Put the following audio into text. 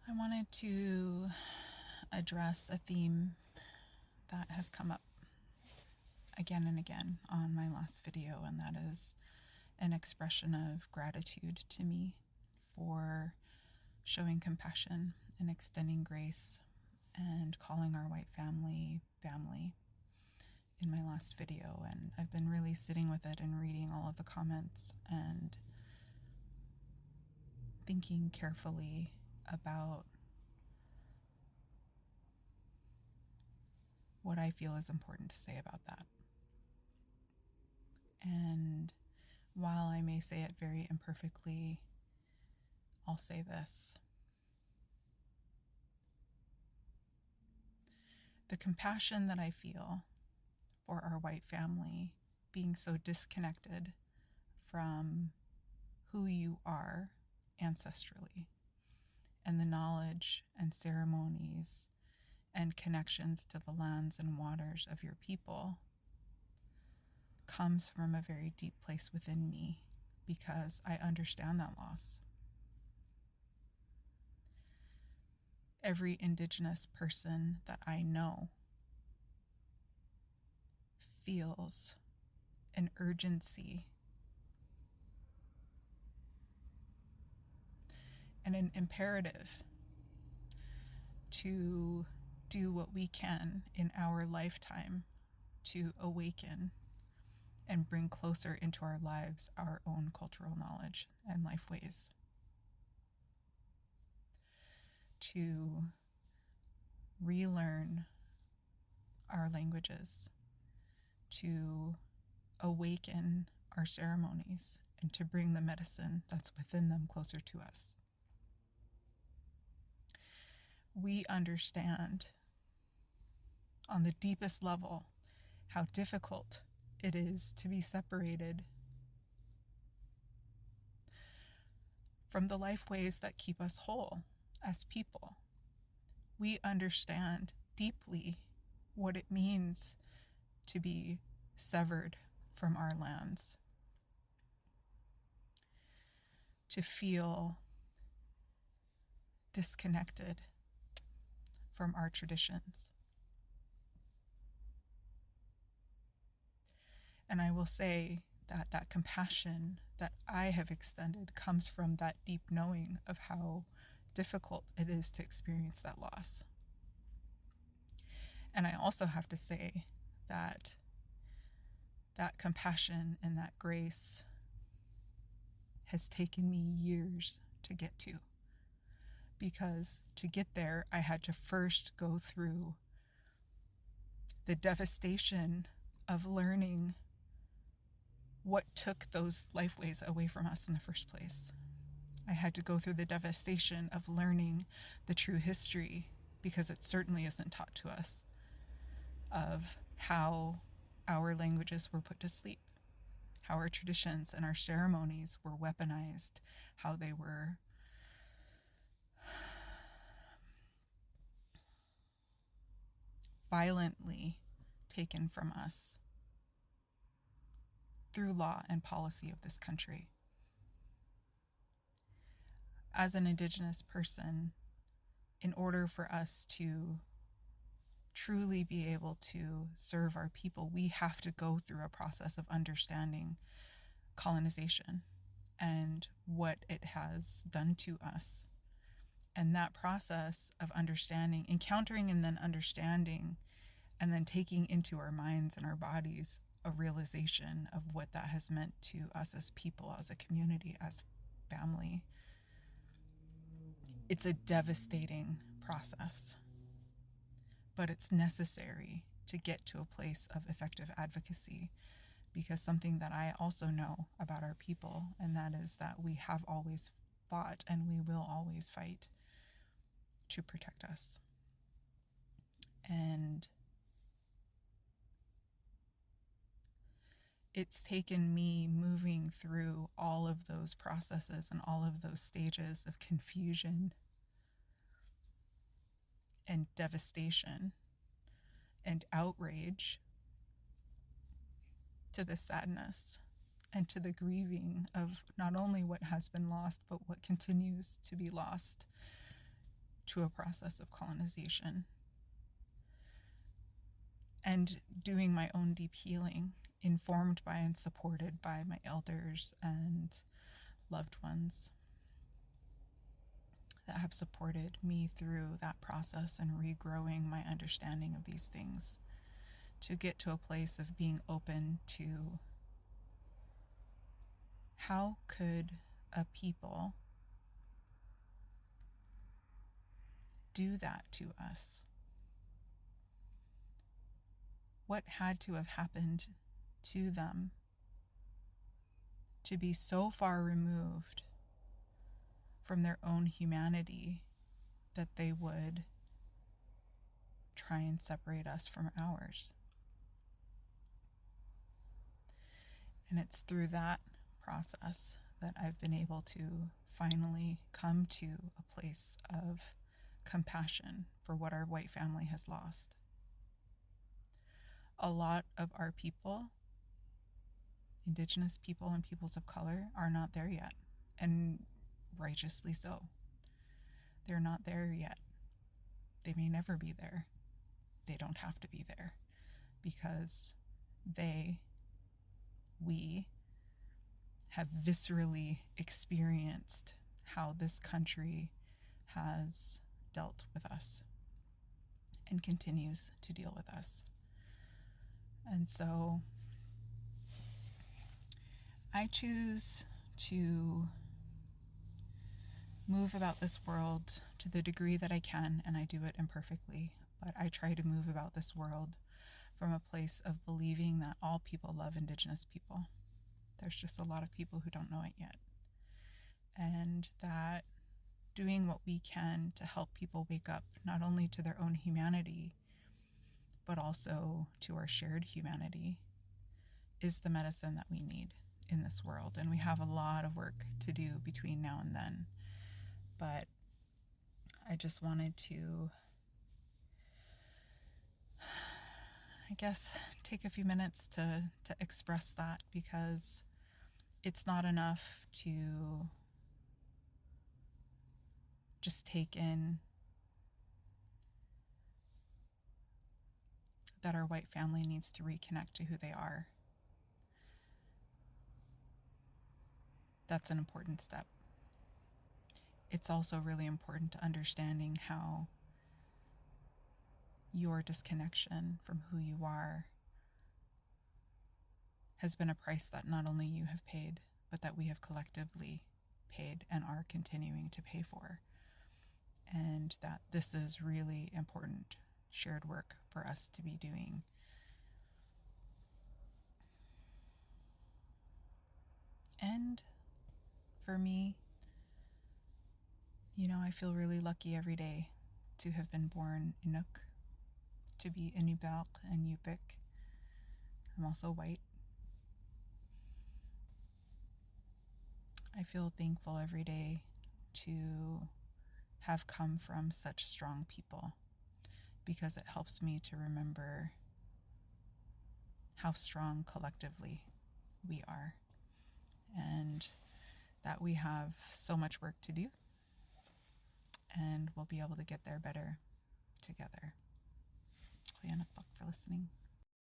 I wanted to address a theme that has come up again and again on my last video, and that is an expression of gratitude to me for showing compassion and extending grace and calling our white family family in my last video. And I've been really sitting with it and reading all of the comments and thinking carefully about what I feel is important to say about that. And while I may say it very imperfectly, I'll say this. The compassion that I feel for our white family being so disconnected from who you are ancestrally and the knowledge and ceremonies and connections to the lands and waters of your people comes from a very deep place within me, because I understand that loss. Every Indigenous person that I know feels an urgency and an imperative to do what we can in our lifetime to awaken and bring closer into our lives our own cultural knowledge and life ways, to relearn our languages, to awaken our ceremonies, and to bring the medicine that's within them closer to us. We understand on the deepest level how difficult it is to be separated from the life ways that keep us whole as people. We understand deeply what it means to be severed from our lands, to feel disconnected from our traditions. And I will say that that compassion that I have extended comes from that deep knowing of how difficult it is to experience that loss. And I also have to say that that compassion and that grace has taken me years to get to. Because to get there, I had to first go through the devastation of learning what took those lifeways away from us in the first place. I had to go through the devastation of learning the true history, because it certainly isn't taught to us, of how our languages were put to sleep, how our traditions and our ceremonies were weaponized, how they were violently taken from us through law and policy of this country. As an Indigenous person, in order for us to truly be able to serve our people, we have to go through a process of understanding colonization and what it has done to us. And that process of understanding, encountering and then understanding, and then taking into our minds and our bodies a realization of what that has meant to us as people, as a community, as family. It's a devastating process, but it's necessary to get to a place of effective advocacy, because something that I also know about our people, and that is that we have always fought and we will always fight to protect us. And it's taken me moving through all of those processes and all of those stages of confusion and devastation and outrage to the sadness and to the grieving of not only what has been lost, but what continues to be lost to a process of colonization and doing my own deep healing, informed by and supported by my elders and loved ones that have supported me through that process and regrowing my understanding of these things, to get to a place of being open to how could a people do that to us? What had to have happened to them to be so far removed from their own humanity that they would try and separate us from ours? And it's through that process that I've been able to finally come to a place of compassion for what our white family has lost. A lot of our people, Indigenous people and peoples of color, are not there yet, and righteously so. They're not there yet. They may never be there. They don't have to be there, because we have viscerally experienced how this country has dealt with us and continues to deal with us. And so I choose to move about this world to the degree that I can, and I do it imperfectly, but I try to move about this world from a place of believing that all people love Indigenous people. There's just a lot of people who don't know it yet. And that doing what we can to help people wake up not only to their own humanity, but also to our shared humanity, is the medicine that we need in this world. And we have a lot of work to do between now and then. But I just wanted to, I guess, take a few minutes to express that, because it's not enough to just take in that our white family needs to reconnect to who they are. That's an important step. It's also really important to understanding how your disconnection from who you are has been a price that not only you have paid, but that we have collectively paid and are continuing to pay for. And that this is really important shared work for us to be doing. And for me, I feel really lucky every day to have been born Inuk, to be Inupiaq and Yupik. I'm also white. I feel thankful every day to have come from such strong people, because it helps me to remember how strong collectively we are, and that we have so much work to do, and we'll be able to get there better together. For listening.